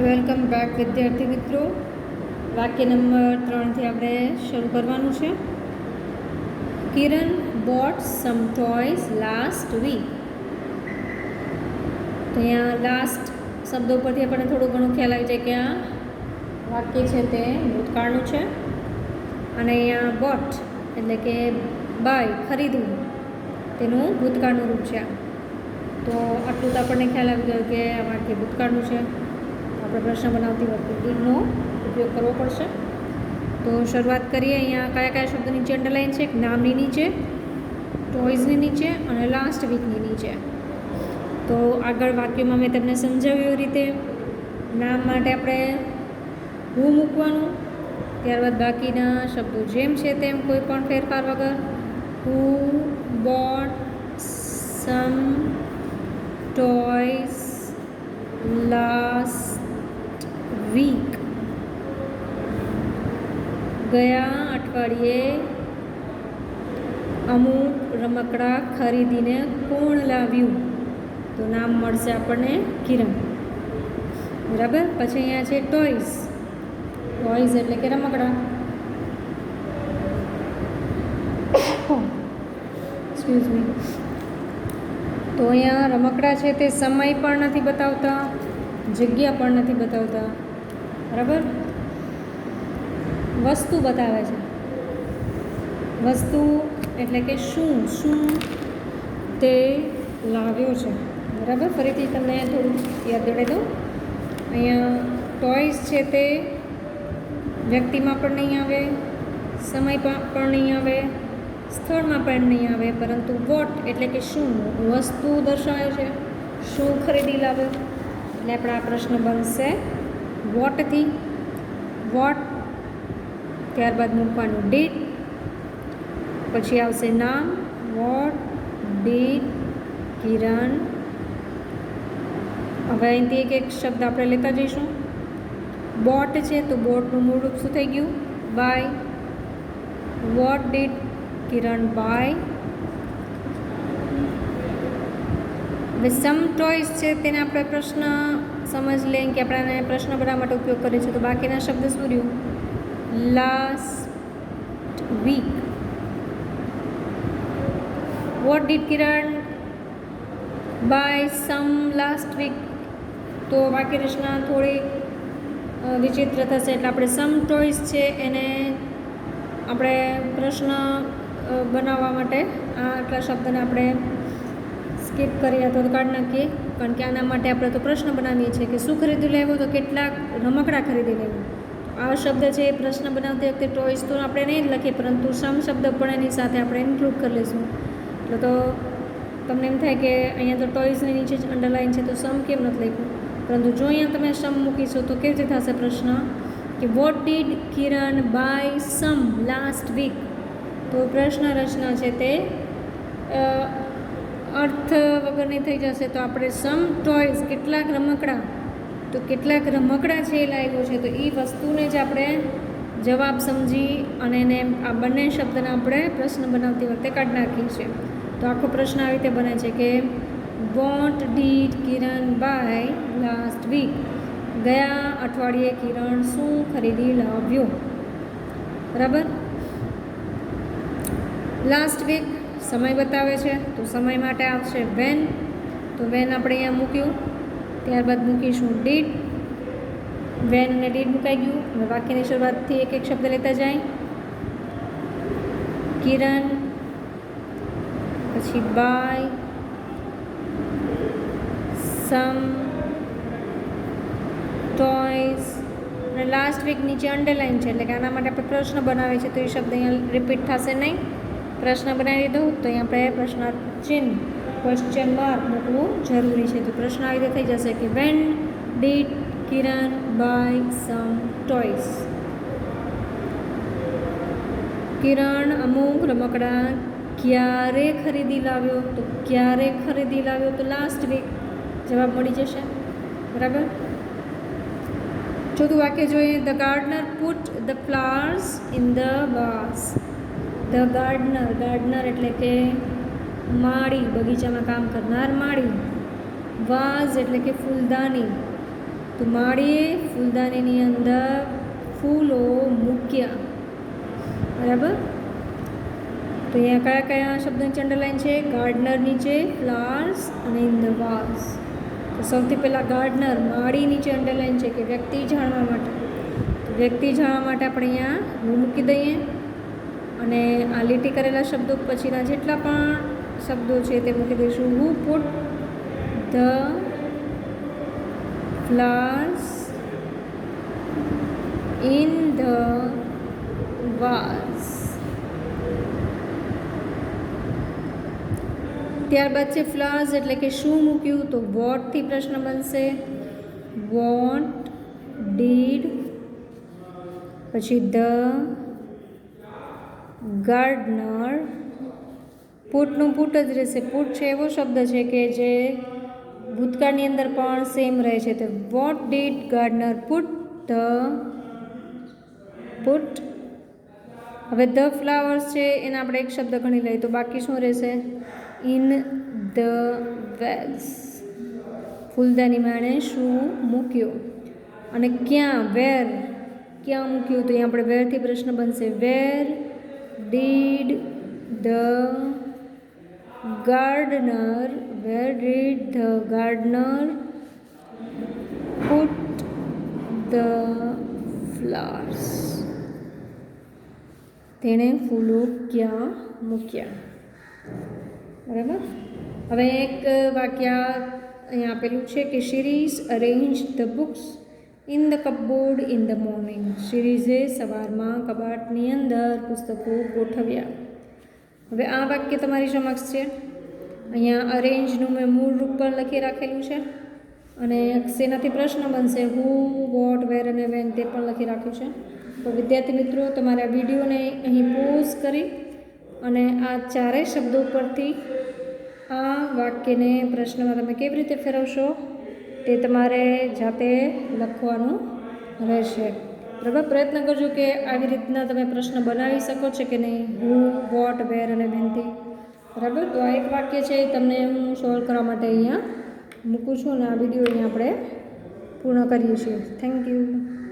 Welcome back વિદ્યાર્થી મિત્રો. વાક્ય નંબર 3થી આપણે શરૂ કરવાનું છે. કિરણ બોટ સમ ટોયસ લાસ્ટ વીક. તો અહીંયા લાસ્ટ શબ્દો પરથી આપણને થોડું ઘણું ખ્યાલ આવી જાય કે આ વાક્ય છે તે ભૂતકાળનું છે અને અહીંયા બોટ એટલે કે બાય ખરીદવું તેનું ભૂતકાળનું રૂપ છે. તો આટલું તો આપણને ખ્યાલ આવી ગયો કે આ વાક્ય ભૂતકાળનું છે. આપણે પ્રશ્ન બનાવતી વખતે ડીડનો ઉપયોગ કરવો પડશે. તો શરૂઆત કરીએ. અહીંયા કયા કયા શબ્દ નીચે અંડરલાઇન છે? નામની નીચે, ટોયઝની નીચે અને લાસ્ટ વીકની નીચે. તો આગળ વાક્યમાં મેં તમને સમજાવ્યું એ રીતે નામ માટે આપણે હું મૂકવાનું, ત્યારબાદ બાકીના શબ્દો જેમ છે તેમ કોઈ પણ ફેરફાર વગર હુ બોટ સમ ટોયસ લાસ્ટ વીક. ગયા અઠવાડિયે અમુક રમકડા ખરીદીને કોણ લાવ્યું? તો નામ મળશે આપણને કિરણ. બરાબર. પછી અહીંયા છે ટોયસ. ટોયસ એટલે કે રમકડા. Excuse me. તો અહીંયા રમકડા છે તે સમય પણ નથી બતાવતા, જગ્યા પણ નથી બતાવતા. બરાબર. વસ્તુ બતાવે છે. વસ્તુ એટલે કે શું શું તે લાવ્યો છે. બરાબર. ફરીથી તમને થોડું યાદ દેવડાવી દઉં. અહીંયા ટોયસ છે તે વ્યક્તિમાં પણ નહીં આવે, સમય પણ નહીં આવે, સ્થળમાં પણ નહીં આવે, પરંતુ વોટ એટલે કે શું વસ્તુ દર્શાવે છે, શું ખરીદી લાવ્યો. એટલે આપણા પ્રશ્ન બનશે વોટથી. વોટ, ત્યારબાદ મૂકવાનું ડીડ, પછી આવશે નામ વોટ ડીડ કિરણ. હવે અહીંથી એક શબ્દ આપણે લેતા જઈશું. બોટ છે તો બોટનું મૂળ રૂપ શું થઈ ગયું? Buy. What did Kiran buy. હવે સમ ટોયસ છે તેને આપણે પ્રશ્ન સમજ લઈએ કે આપણાને પ્રશ્ન બનાવવા માટે ઉપયોગ કરીએ છીએ. તો બાકીના શબ્દ શું રહ્યું? Last week. What did Kiran buy some last week. તો વાક્ય રચના થોડી વિચિત્ર થશે. એટલે આપણે સમ ટોયસ છે એને આપણે પ્રશ્ન બનાવવા માટે આટલા શબ્દને આપણે સ્કીપ કરીએ અથવા તો કાઢી નાખીએ. કારણ કે આના માટે આપણે તો પ્રશ્ન બનાવીએ છીએ કે શું ખરીદી લેવું, તો કેટલાક રમકડા ખરીદી લેવું. આ શબ્દ છે એ પ્રશ્ન બનાવતી વખતે ટોયસ તો આપણે નહીં જ લખીએ, પરંતુ સમ શબ્દ પણ એની સાથે આપણે ઇન્ક્લુડ કરી લઈશું. એટલે તો તમને એમ થાય કે અહીંયા તો ટોયસની નીચે જ અંડરલાઇન છે તો સમ કેમ નથી લખ્યું. પરંતુ જો અહીંયા તમે સમ મૂકીશો તો કેવી રીતે થશે પ્રશ્ન કે what did Kiran buy some last week. તો પ્રશ્ન રચના છે તે અર્થ વગરની થઈ જશે. તો આપણે સમ ટોયસ કેટલાક રમકડા, તો કેટલાક રમકડા છે એ લાવ્યો છે. તો એ વસ્તુને જ આપણે જવાબ સમજી અને એને આ બંને શબ્દને આપણે પ્રશ્ન બનાવતી વખતે કાઢી નાખીએ છીએ. તો આખો પ્રશ્ન આવી રીતે બને છે કે what did Kiran buy last week. ગયા અઠવાડિયે કિરણ શું ખરીદી લાવ્યો? બરાબર. લાસ્ટ વીક સમય બતાવે છે તો સમય માટે આવશે વેન. તો વેન આપણે અહીંયા મૂક્યું. ત્યારબાદ મૂકીશું ડીડ. વેન અને ડીડ મુકાઈ ગયું. હવે વાક્યની શરૂઆતથી એક એક શબ્દ લેતા જાય. કિરણ, પછી બાય, સમ ટોયસ અને લાસ્ટ વીક નીચે અંડરલાઇન છે. એટલે કે આના માટે આપણે પ્રશ્ન બનાવે છે તો એ શબ્દ અહીંયા રિપીટ થશે નહીં. પ્રશ્ન બનાવી દીધો તો અહીંયા આપણે પ્રશ્ન ચિહ્ન ક્વેશ્ચન માર્ક મૂકવું જરૂરી છે. તો પ્રશ્ન આવી રીતે થઈ જશે કે when did Kiran buy some toys. Kiran અમુક રમકડા ક્યારે ખરીદી લાવ્યો? તો ક્યારે ખરીદી લાવ્યો? તો લાસ્ટ વીક. જવાબ મળી જશે. બરાબર. ચોથું વાક્ય જોઈએ. The gardener put the flowers in the was. The gardener, gardener એટલે કે માળી, બગીચામાં કામ કરનાર માળી. વાઝ એટલે કે ફૂલદાની. તો માળીએ ફૂલદાનીની અંદર ફૂલો મૂક્યા. બરાબર. તો અહીંયા કયા કયા શબ્દ નીચે અંડરલાઈન છે? ગાર્ડનર નીચે, ફ્લાવર્સ અને ઇન ધ વાસ. તો સૌથી પહેલાં ગાર્ડનર માળી નીચે અંડરલાઈન છે કે વ્યક્તિ જાણવા માટે. તો વ્યક્તિ જાણવા માટે આપણે અહીંયા હું મૂકી દઈએ અને આ લીટી કરેલા શબ્દો પછીના જેટલા પણ શબ્દો છે તે મૂકી દઈશું. Who put the flowers in the vase. ત્યારબાદ છે ફ્લાવર્સ એટલે કે શું મૂક્યું? તો વોટથી પ્રશ્ન બનશે. વોટ ડીડ, પછી ધ ગાર્ડનર. પુટનું પુટ જ રહેશે. પુટ છે એવો શબ્દ છે કે જે ભૂતકાળની અંદર પણ સેમ રહે છે. તો what did gardener put the put. હવે ધ ફ્લાવર્સ છે એના આપણે એક શબ્દ ગણી લઈએ તો બાકી શું રહેશે? In the Wales. ફૂલદાનીમાં એણે શું મૂક્યું અને ક્યાં? વેર. ક્યાં મૂક્યું? તો અહીંયા આપણે વેરથી પ્રશ્ન બનશે. Where did the gardener, where did the gardener put the flowers? તેણે ફૂલો ક્યાં મૂક્યા? બરાબર. હવે એક વાક્ય અહીંયા આપેલું છે કે Shirish arrange the books in the cupboard in the morning. શિરીષે સવારમાં કબાટની અંદર પુસ્તકો ગોઠવ્યા. હવે આ વાક્ય તમારી સમક્ષ છે. અહીંયા અરેન્જનું મેં મૂળ રૂપ પર લખી રાખેલું છે અને શેનાથી પ્રશ્ન બનશે? હુ, વોટ, વેર અને વેન તે પણ લખી રાખ્યું છે. તો વિદ્યાર્થી મિત્રો, તમારે આ વિડીયોને અહીં પોઝ કરી અને આ ચારેય શબ્દો પરથી આ વાક્યને પ્રશ્નમાં તમે કેવી રીતે ફેરવશો તે તમારે જાતે લખવાનું રહેશે. બરાબર. પ્રયત્ન કરજો કે આવી રીતના તમે પ્રશ્ન બનાવી શકો છો કે નહીં. હુ, વોટ, વેર અને વેનથી. બરાબર. તો આ એક વાક્ય છે તમને હું સોલ્વ કરવા માટે અહીંયા મૂકું છું અને આ વિડીયો અહીંયા આપણે પૂર્ણ કરીએ છીએ. Thank you.